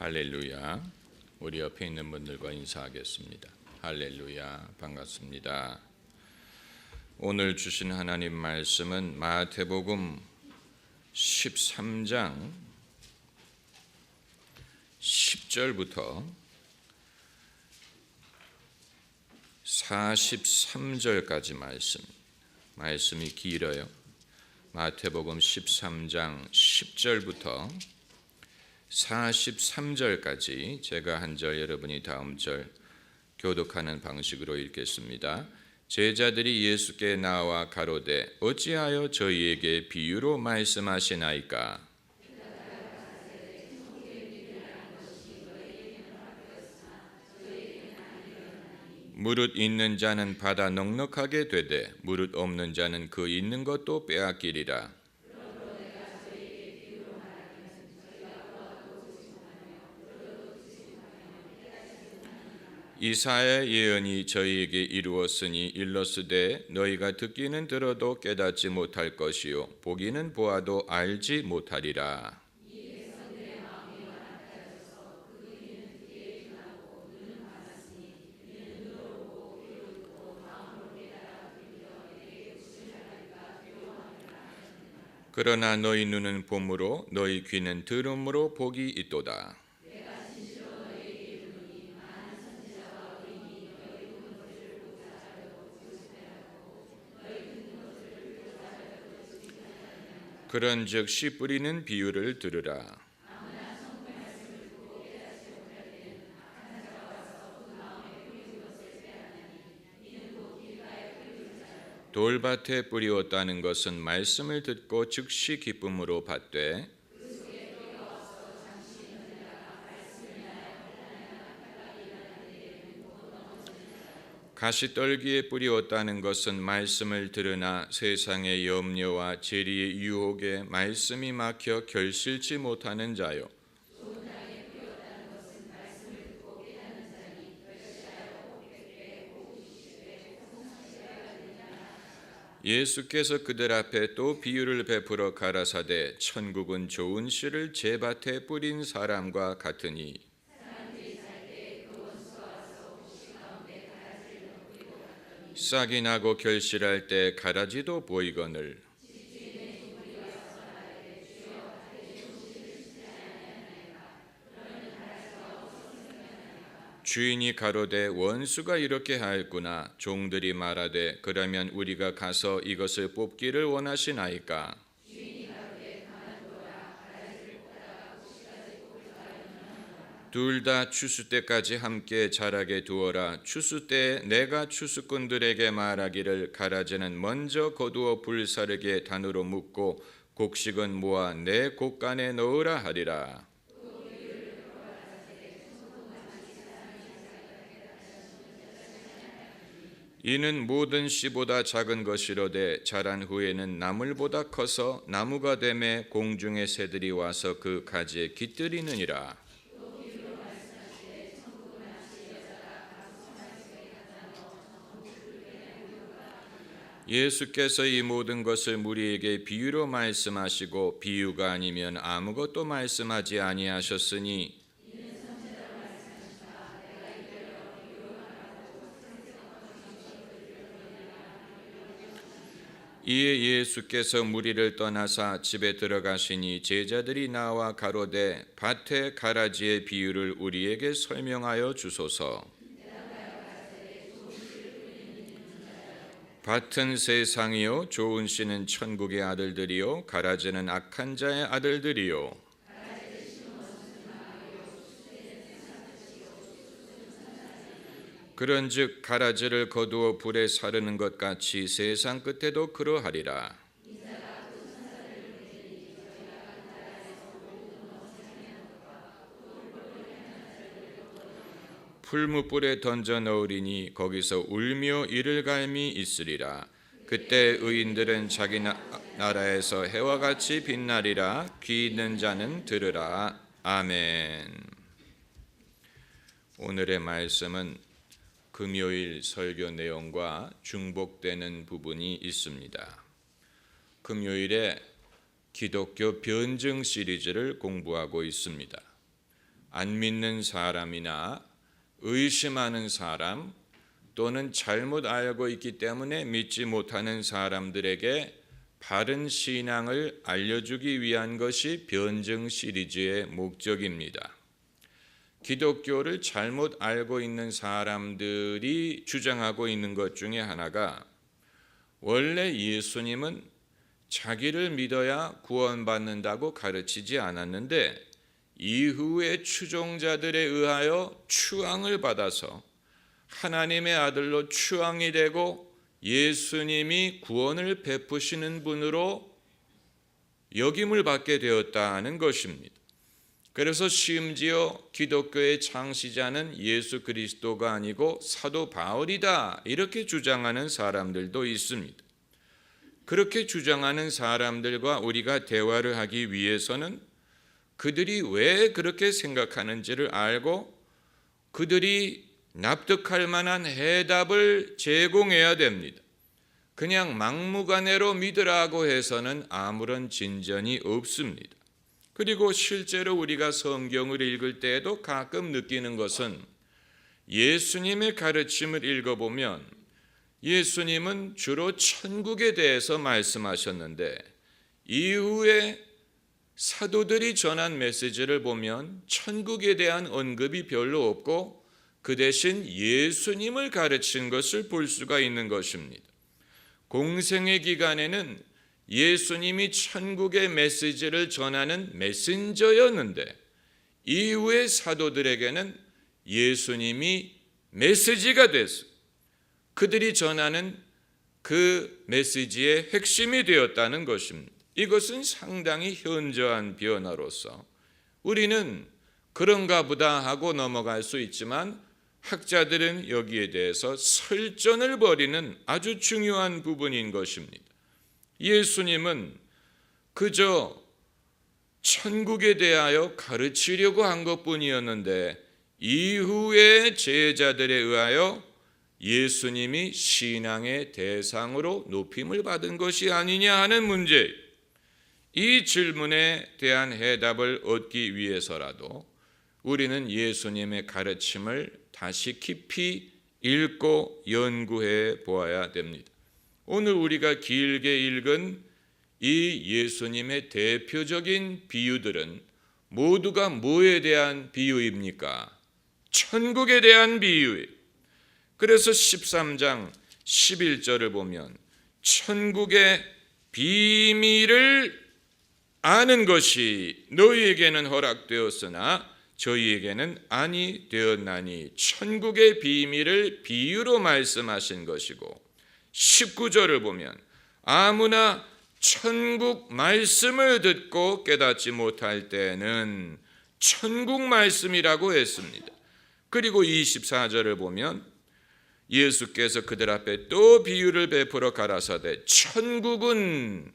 할렐루야. 우리 옆에 있는 분들과 인사하겠습니다. 할렐루야. 반갑습니다. 오늘 주신 하나님 말씀은 마태복음 13장 10절부터 43절까지 말씀이 길어요. 마태복음 13장 10절부터 43절까지 제가 한 절 여러분이 다음 절 교독하는 방식으로 읽겠습니다. 제자들이 예수께 나와 가로되 어찌하여 저희에게 비유로 말씀하시나이까? 무릇 있는 자는 받아 넉넉하게 되되 무릇 없는 자는 그 있는 것도 빼앗기리라. 이사야의 예언이 저희에게 이루었으니 일렀으되 너희가 듣기는 들어도 깨닫지 못할 것이요 보기는 보아도 알지 못하리라. 그러나 너희 눈은 봄으로 너희 귀는 들음으로 복이 있도다. 그런즉 씨 뿌리는 비유를 들으라. 돌밭에 뿌리었다는 것은 말씀을 듣고 즉시 기쁨으로 받되 가시떨기에 뿌리었다는 것은 말씀을 들으나 세상의 염려와 재리의 유혹에 말씀이 막혀 결실치 못하는 자요. 예수께서 그들 앞에 또 비유를 베풀어 가라사대 천국은 좋은 씨를 제 밭에 뿌린 사람과 같으니 싹이 나고 결실할 때 가라지도 보이거늘 주인이 가로되 원수가 이렇게 하였구나. 종들이 말하되 그러면 우리가 가서 이것을 뽑기를 원하시나이까? 둘 다 추수 때까지 함께 자라게 두어라. 추수 때에 내가 추수꾼들에게 말하기를 가라지는 먼저 거두어 불사르게 단으로 묶고 곡식은 모아 내 곡간에 넣으라 하리라. 이는 모든 씨보다 작은 것이로되 자란 후에는 나물보다 커서 나무가 되매 공중의 새들이 와서 그 가지에 깃들이느니라. 예수께서 이 모든 것을 무리에게 비유로 말씀하시고 비유가 아니면 아무것도 말씀하지 아니하셨으니 이에 예수께서 무리를 떠나사 집에 들어가시니 제자들이 나와 가로되 밭의 가라지의 비유를 우리에게 설명하여 주소서. 밭은 세상이요 좋은 씨는 천국의 아들들이요 가라지는 악한 자의 아들들이요. 그런즉 가라지를 거두어 불에 사르는 것 같이 세상 끝에도 그러하리라. 풀무불에 던져 넣으리니 거기서 울며 이를 갈미 있으리라. 그때 의인들은 자기 나라에서 해와 같이 빛나리라. 귀 있는 자는 들으라. 아멘. 오늘의 말씀은 금요일 설교 내용과 중복되는 부분이 있습니다. 금요일에 기독교 변증 시리즈를 공부하고 있습니다. 안 믿는 사람이나 의심하는 사람 또는 잘못 알고 있기 때문에 믿지 못하는 사람들에게 바른 신앙을 알려주기 위한 것이 변증 시리즈의 목적입니다. 기독교를 잘못 알고 있는 사람들이 주장하고 있는 것 중에 하나가 원래 예수님은 자기를 믿어야 구원받는다고 가르치지 않았는데 이후에 추종자들에 의하여 추앙을 받아서 하나님의 아들로 추앙이 되고 예수님이 구원을 베푸시는 분으로 여김을 받게 되었다는 것입니다. 그래서 심지어 기독교의 창시자는 예수 그리스도가 아니고 사도 바울이다 이렇게 주장하는 사람들도 있습니다. 그렇게 주장하는 사람들과 우리가 대화를 하기 위해서는 그들이 왜 그렇게 생각하는지를 알고 그들이 납득할 만한 해답을 제공해야 됩니다. 그냥 막무가내로 믿으라고 해서는 아무런 진전이 없습니다. 그리고 실제로 우리가 성경을 읽을 때에도 가끔 느끼는 것은 예수님의 가르침을 읽어보면 예수님은 주로 천국에 대해서 말씀하셨는데 이후에 사도들이 전한 메시지를 보면 천국에 대한 언급이 별로 없고 그 대신 예수님을 가르친 것을 볼 수가 있는 것입니다. 공생의 기간에는 예수님이 천국의 메시지를 전하는 메신저였는데 이후의 사도들에게는 예수님이 메시지가 됐어요. 그들이 전하는 그 메시지의 핵심이 되었다는 것입니다. 이것은 상당히 현저한 변화로서 우리는 그런가 보다 하고 넘어갈 수 있지만 학자들은 여기에 대해서 설전을 벌이는 아주 중요한 부분인 것입니다. 예수님은 그저 천국에 대하여 가르치려고 한 것뿐이었는데 이후에 제자들에 의하여 예수님이 신앙의 대상으로 높임을 받은 것이 아니냐 하는 문제, 이 질문에 대한 해답을 얻기 위해서라도 우리는 예수님의 가르침을 다시 깊이 읽고 연구해 보아야 됩니다. 오늘 우리가 길게 읽은 이 예수님의 대표적인 비유들은 모두가 뭐에 대한 비유입니까? 천국에 대한 비유예요. 그래서 13장 11절을 보면 천국의 비밀을 아는 것이 너희에게는 허락되었으나 저희에게는 아니 되었나니 천국의 비밀을 비유로 말씀하신 것이고 19절을 보면 아무나 천국 말씀을 듣고 깨닫지 못할 때는 천국 말씀이라고 했습니다. 그리고 24절을 보면 예수께서 그들 앞에 또 비유를 베풀어 가라사대 천국은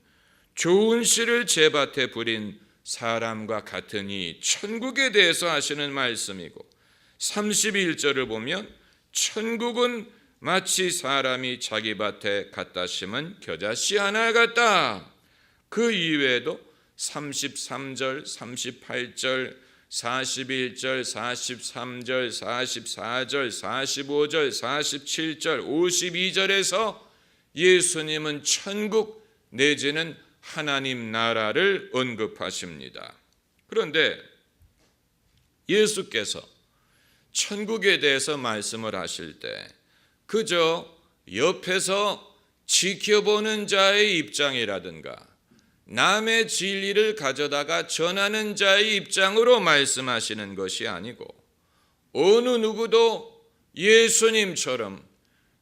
좋은 씨를 제밭에 부린 사람과 같으니 천국에 대해서 하시는 말씀이고 31절을 보면 천국은 마치 사람이 자기 밭에 갖다 심은 겨자씨 하나 같다. 그 이외에도 33절, 38절, 41절, 43절, 44절, 45절, 47절, 52절에서 예수님은 천국 내지는 하나님 나라를 언급하십니다. 그런데 예수께서 천국에 대해서 말씀을 하실 때 그저 옆에서 지켜보는 자의 입장이라든가 남의 진리를 가져다가 전하는 자의 입장으로 말씀하시는 것이 아니고 어느 누구도 예수님처럼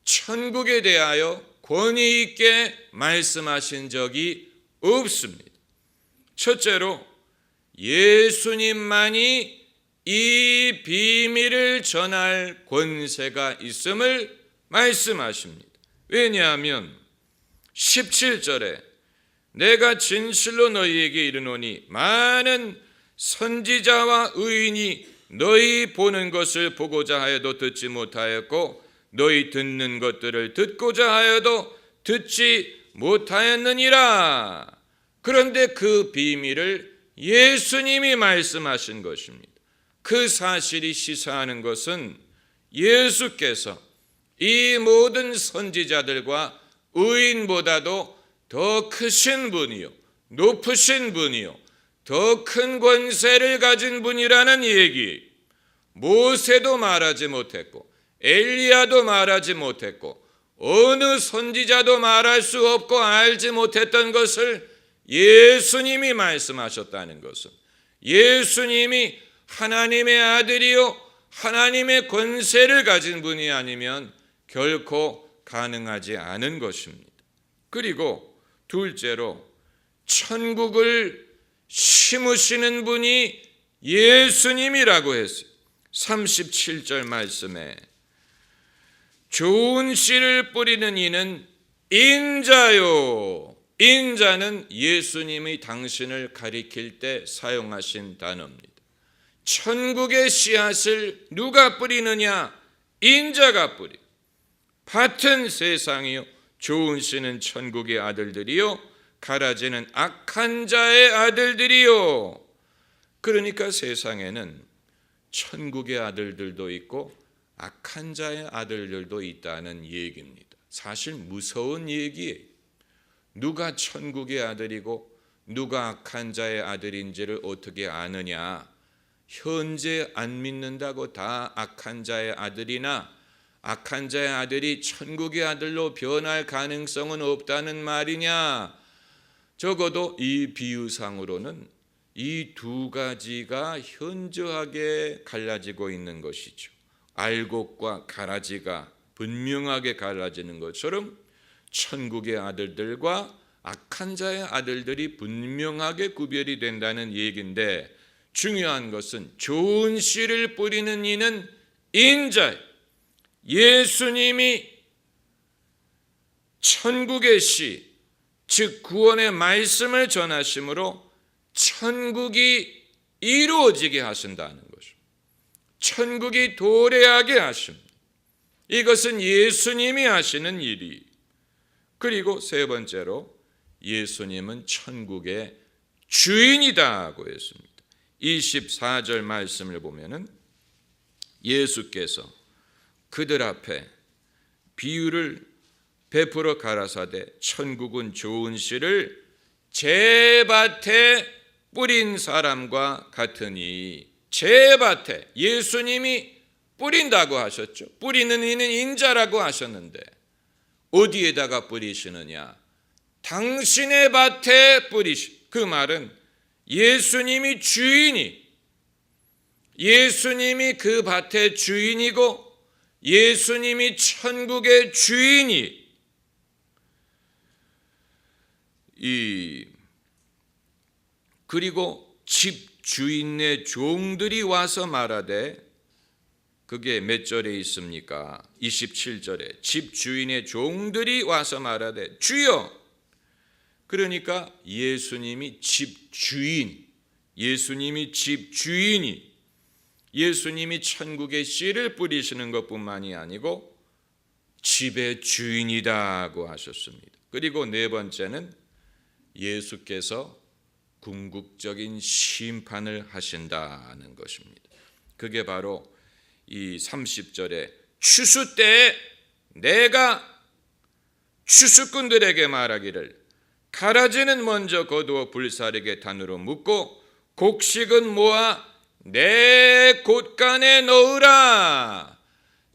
천국에 대하여 권위 있게 말씀하신 적이 없습니다. 첫째로 예수님만이 이 비밀을 전할 권세가 있음을 말씀하십니다. 왜냐하면 17절에 내가 진실로 너희에게 이르노니 많은 선지자와 의인이 너희 보는 것을 보고자 하여도 듣지 못하였고 너희 듣는 것들을 듣고자 하여도 듣지 못하였느니라. 그런데 그 비밀을 예수님이 말씀하신 것입니다. 그 사실이 시사하는 것은 예수께서 이 모든 선지자들과 의인보다도 더 크신 분이요, 높으신 분이요, 더 큰 권세를 가진 분이라는 얘기. 모세도 말하지 못했고 엘리야도 말하지 못했고 어느 선지자도 말할 수 없고 알지 못했던 것을 예수님이 말씀하셨다는 것은, 예수님이 하나님의 아들이요 하나님의 권세를 가진 분이 아니면 결코 가능하지 않은 것입니다. 그리고 둘째로 천국을 심으시는 분이 예수님이라고 했어요. 37절 말씀에 좋은 씨를 뿌리는 이는 인자요. 인자는 예수님이 당신을 가리킬 때 사용하신 단어입니다. 천국의 씨앗을 누가 뿌리느냐? 인자가 뿌리. 밭은 세상이요 좋은 씨는 천국의 아들들이요 가라지는 악한 자의 아들들이요. 그러니까 세상에는 천국의 아들들도 있고 악한 자의 아들들도 있다는 얘기입니다. 사실 무서운 얘기예요. 누가 천국의 아들이고 누가 악한 자의 아들인지를 어떻게 아느냐? 현재 안 믿는다고 다 악한 자의 아들이나 악한 자의 아들이 천국의 아들로 변할 가능성은 없다는 말이냐? 적어도 이 비유상으로는 이 두 가지가 현저하게 갈라지고 있는 것이죠. 알곡과 가라지가 분명하게 갈라지는 것처럼 천국의 아들들과 악한 자의 아들들이 분명하게 구별이 된다는 얘기인데, 중요한 것은 좋은 씨를 뿌리는 이는 인자예요. 예수님이 천국의 씨, 즉 구원의 말씀을 전하심으로 천국이 이루어지게 하신다는 것입니다. 천국이 도래하게 하십니다. 이것은 예수님이 하시는 일이. 그리고 세 번째로 예수님은 천국의 주인이다고 했습니다. 24절 말씀을 보면은 예수께서 그들 앞에 비유를 베풀어 가라사대 천국은 좋은 씨를 제 밭에 뿌린 사람과 같으니. 제 밭에 예수님이 뿌린다고 하셨죠. 뿌리는 이는 인자라고 하셨는데 어디에다가 뿌리시느냐? 당신의 밭에 뿌리시. 그 말은 예수님이 주인이, 예수님이 그 밭의 주인이고 예수님이 천국의 주인이. 그리고 집 주인의 종들이 와서 말하되, 그게 몇 절에 있습니까? 27절에 집 주인의 종들이 와서 말하되 주여. 그러니까 예수님이 집 주인, 예수님이 집 주인이, 예수님이 천국의 씨를 뿌리시는 것뿐만이 아니고 집의 주인이다고 하셨습니다. 그리고 네 번째는 예수께서 궁극적인 심판을 하신다는 것입니다. 그게 바로 이 30절에 추수 때에 내가 추수꾼들에게 말하기를 가라지는 먼저 거두어 불사르게 단으로 묶고 곡식은 모아 내 곳간에 넣으라.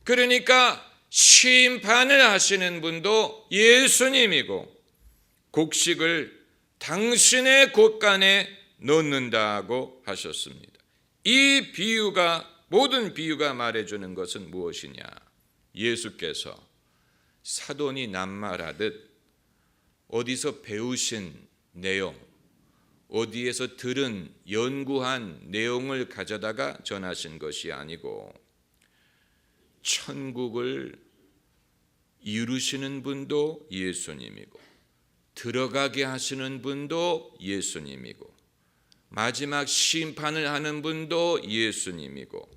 그러니까 심판을 하시는 분도 예수님이고 곡식을 당신의 곳간에 넣는다고 하셨습니다. 이 비유가, 모든 비유가 말해주는 것은 무엇이냐? 예수께서 사돈이 낱말하듯 어디서 배우신 내용, 어디에서 들은 연구한 내용을 가져다가 전하신 것이 아니고 천국을 이루시는 분도 예수님이고 들어가게 하시는 분도 예수님이고 마지막 심판을 하는 분도 예수님이고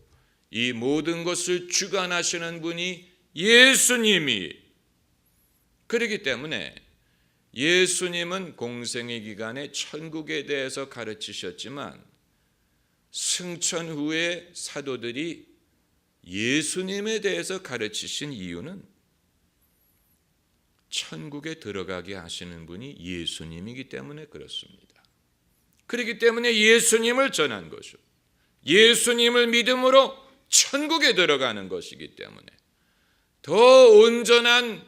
이 모든 것을 주관하시는 분이 예수님이. 그렇기 때문에 예수님은 공생의 기간에 천국에 대해서 가르치셨지만 승천 후에 사도들이 예수님에 대해서 가르치신 이유는 천국에 들어가게 하시는 분이 예수님이기 때문에 그렇습니다. 그렇기 때문에 예수님을 전한 것이죠. 예수님을 믿음으로 천국에 들어가는 것이기 때문에 더 온전한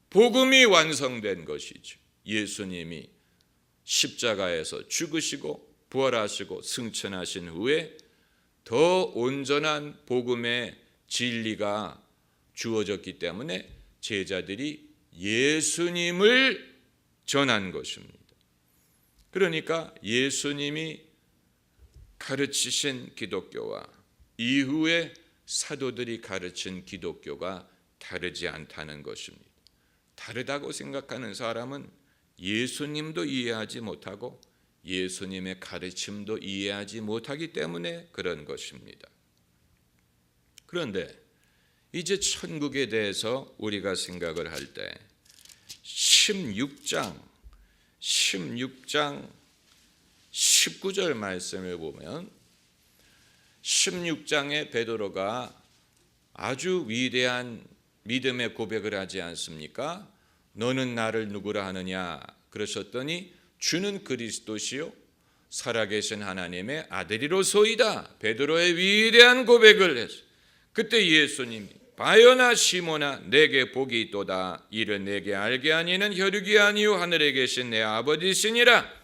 복음이 완성된 것이죠. 예수님이 십자가에서 죽으시고 부활하시고 승천하신 후에 더 온전한 복음의 진리가 주어졌기 때문에 제자들이 예수님을 전한 것입니다. 그러니까 예수님이 가르치신 기독교와 이후에 사도들이 가르친 기독교가 다르지 않다는 것입니다. 다르다고 생각하는 사람은 예수님도 이해하지 못하고 예수님의 가르침도 이해하지 못하기 때문에 그런 것입니다. 그런데 이제 천국에 대해서 우리가 생각을 할 때 16장 19절 말씀을 보면 16장에 베드로가 아주 위대한 믿음의 고백을 하지 않습니까? 너는 나를 누구라 하느냐 그러셨더니 주는 그리스도시요 살아계신 하나님의 아들이로소이다. 베드로의 위대한 고백을 했어요. 그때 예수님이 바요나 시모나 내게 복이 있도다. 이를 내게 알게 하니는 혈육이 아니요 하늘에 계신 내 아버지시니라.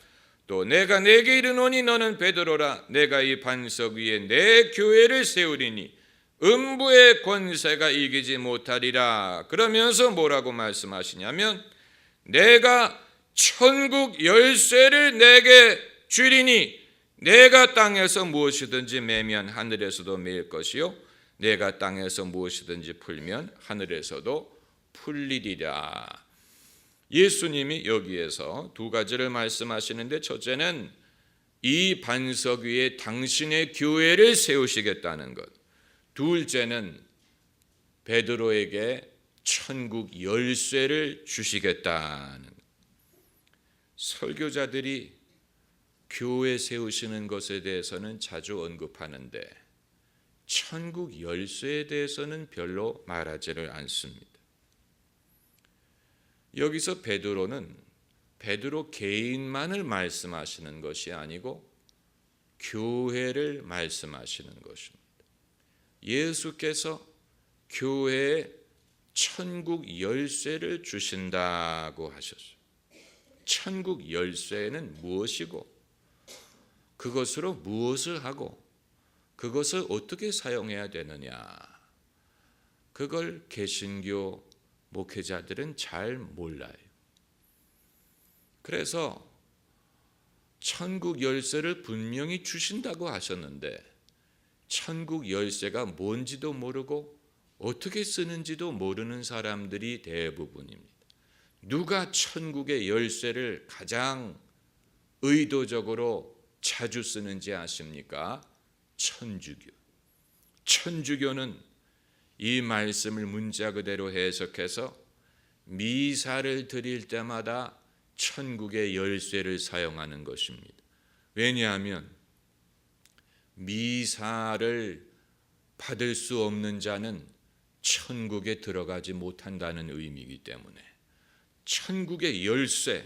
또 내가 내게 이르노니 너는 베드로라. 내가 이 반석 위에 내 교회를 세우리니 음부의 권세가 이기지 못하리라. 그러면서 뭐라고 말씀하시냐면 내가 천국 열쇠를 내게 주리니 내가 땅에서 무엇이든지 매면 하늘에서도 매일 것이요 내가 땅에서 무엇이든지 풀면 하늘에서도 풀리리라. 예수님이 여기에서 두 가지를 말씀하시는데 첫째는 이 반석 위에 당신의 교회를 세우시겠다는 것, 둘째는 베드로에게 천국 열쇠를 주시겠다는 것. 설교자들이 교회 세우시는 것에 대해서는 자주 언급하는데 천국 열쇠에 대해서는 별로 말하지를 않습니다. 여기서 베드로는 베드로 개인만을 말씀하시는 것이 아니고 교회를 말씀하시는 것입니다. 예수께서 교회에 천국 열쇠를 주신다고 하셨어요. 천국 열쇠는 무엇이고 그것으로 무엇을 하고 그것을 어떻게 사용해야 되느냐, 그걸 개신교 목회자들은 잘 몰라요. 그래서 천국 열쇠를 분명히 주신다고 하셨는데 천국 열쇠가 뭔지도 모르고 어떻게 쓰는지도 모르는 사람들이 대부분입니다. 누가 천국의 열쇠를 가장 의도적으로 자주 쓰는지 아십니까? 천주교. 천주교는 이 말씀을 문자 그대로 해석해서 미사를 드릴 때마다 천국의 열쇠를 사용하는 것입니다. 왜냐하면 미사를 받을 수 없는 자는 천국에 들어가지 못한다는 의미이기 때문에 천국의 열쇠,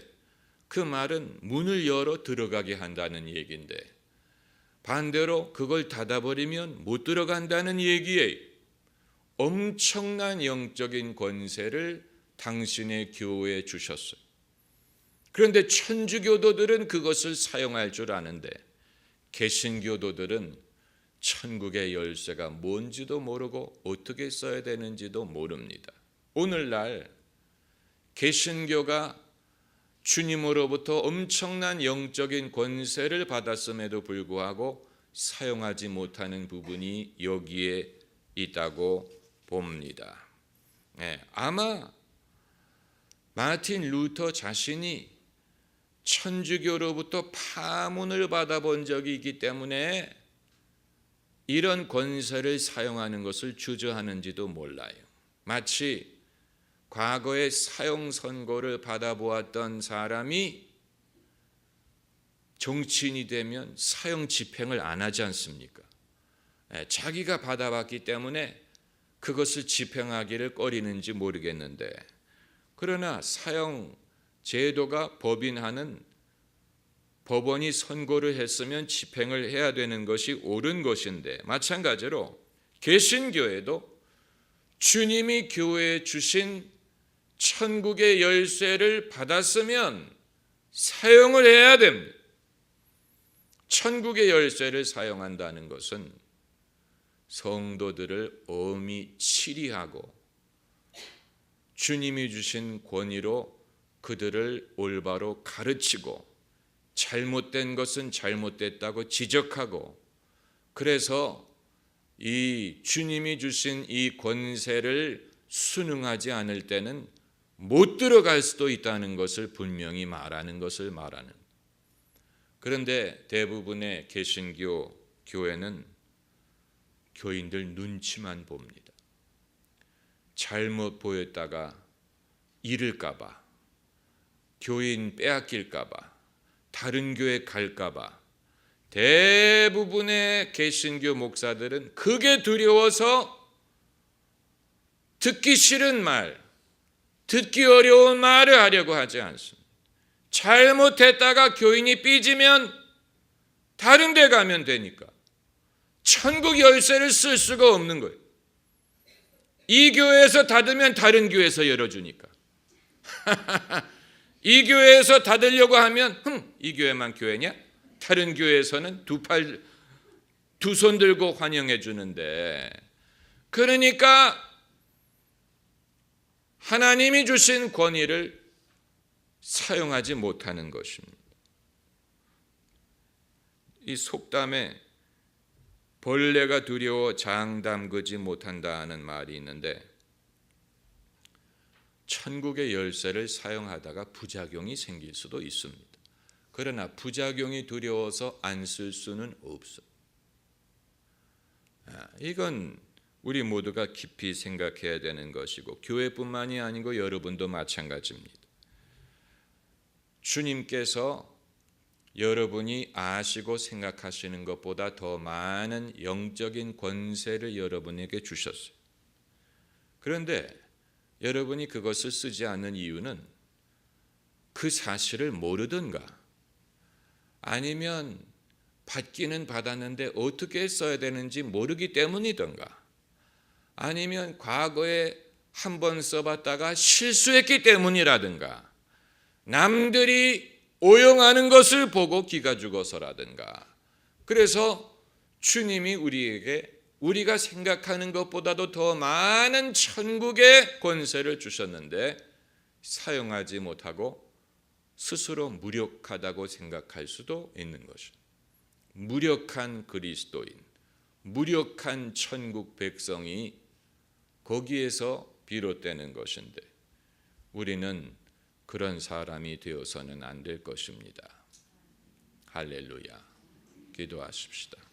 그 말은 문을 열어 들어가게 한다는 얘기인데 반대로 그걸 닫아버리면 못 들어간다는 얘기예요. 엄청난 영적인 권세를 당신의 교회에 주셨어요. 그런데 천주교도들은 그것을 사용할 줄 아는데 개신교도들은 천국의 열쇠가 뭔지도 모르고 어떻게 써야 되는지도 모릅니다. 오늘날 개신교가 주님으로부터 엄청난 영적인 권세를 받았음에도 불구하고 사용하지 못하는 부분이 여기에 있다고 봅니다. 아마 마틴 루터 자신이 천주교로부터 파문을 받아본 적이 있기 때문에 이런 권세를 사용하는 것을 주저하는지도 몰라요. 마치 과거에 사형 선고를 받아보았던 사람이 정치인이 되면 사형 집행을 안 하지 않습니까? 자기가 받아봤기 때문에 그것을 집행하기를 꺼리는지 모르겠는데, 그러나 사형 제도가 법인하는 법원이 선고를 했으면 집행을 해야 되는 것이 옳은 것인데, 마찬가지로 개신교에도 주님이 교회에 주신 천국의 열쇠를 받았으면 사용을 해야 됩니다. 천국의 열쇠를 사용한다는 것은 성도들을 엄히 치리하고 주님이 주신 권위로 그들을 올바로 가르치고 잘못된 것은 잘못됐다고 지적하고, 그래서 이 주님이 주신 이 권세를 순응하지 않을 때는 못 들어갈 수도 있다는 것을 분명히 말하는 것을 말하는. 그런데 대부분의 개신교 교회는 교인들 눈치만 봅니다. 잘못 보였다가 잃을까 봐, 교인 빼앗길까 봐, 다른 교회 갈까 봐, 대부분의 개신교 목사들은 그게 두려워서 듣기 싫은 말, 듣기 어려운 말을 하려고 하지 않습니다. 잘못했다가 교인이 삐지면 다른 데 가면 되니까. 천국 열쇠를 쓸 수가 없는 거예요. 이 교회에서 닫으면 다른 교회에서 열어주니까. 이 교회에서 닫으려고 하면 이 교회만 교회냐? 다른 교회에서는 두 손 들고 환영해 주는데, 그러니까 하나님이 주신 권위를 사용하지 못하는 것입니다. 이 속담에 벌레가 두려워 장 담그지 못한다는 말이 있는데, 천국의 열쇠를 사용하다가 부작용이 생길 수도 있습니다. 그러나 부작용이 두려워서 안 쓸 수는 없어요. 이건 우리 모두가 깊이 생각해야 되는 것이고, 교회뿐만이 아니고 여러분도 마찬가지입니다. 주님께서 여러분이 아시고 생각하시는 것보다 더 많은 영적인 권세를 여러분에게 주셨어요. 그런데 여러분이 그것을 쓰지 않는 이유는 그 사실을 모르든가, 아니면 받기는 받았는데 어떻게 써야 되는지 모르기 때문이든가, 아니면 과거에 한번 써봤다가 실수했기 때문이라든가, 남들이 오용하는 것을 보고 기가 죽어서라든가. 그래서 주님이 우리에게 우리가 생각하는 것보다도 더 많은 천국의 권세를 주셨는데 사용하지 못하고 스스로 무력하다고 생각할 수도 있는 것입니다. 무력한 그리스도인, 무력한 천국 백성이 거기에서 비롯되는 것인데, 우리는 그런 사람이 되어서는 안 될 것입니다. 할렐루야. 기도하십시다.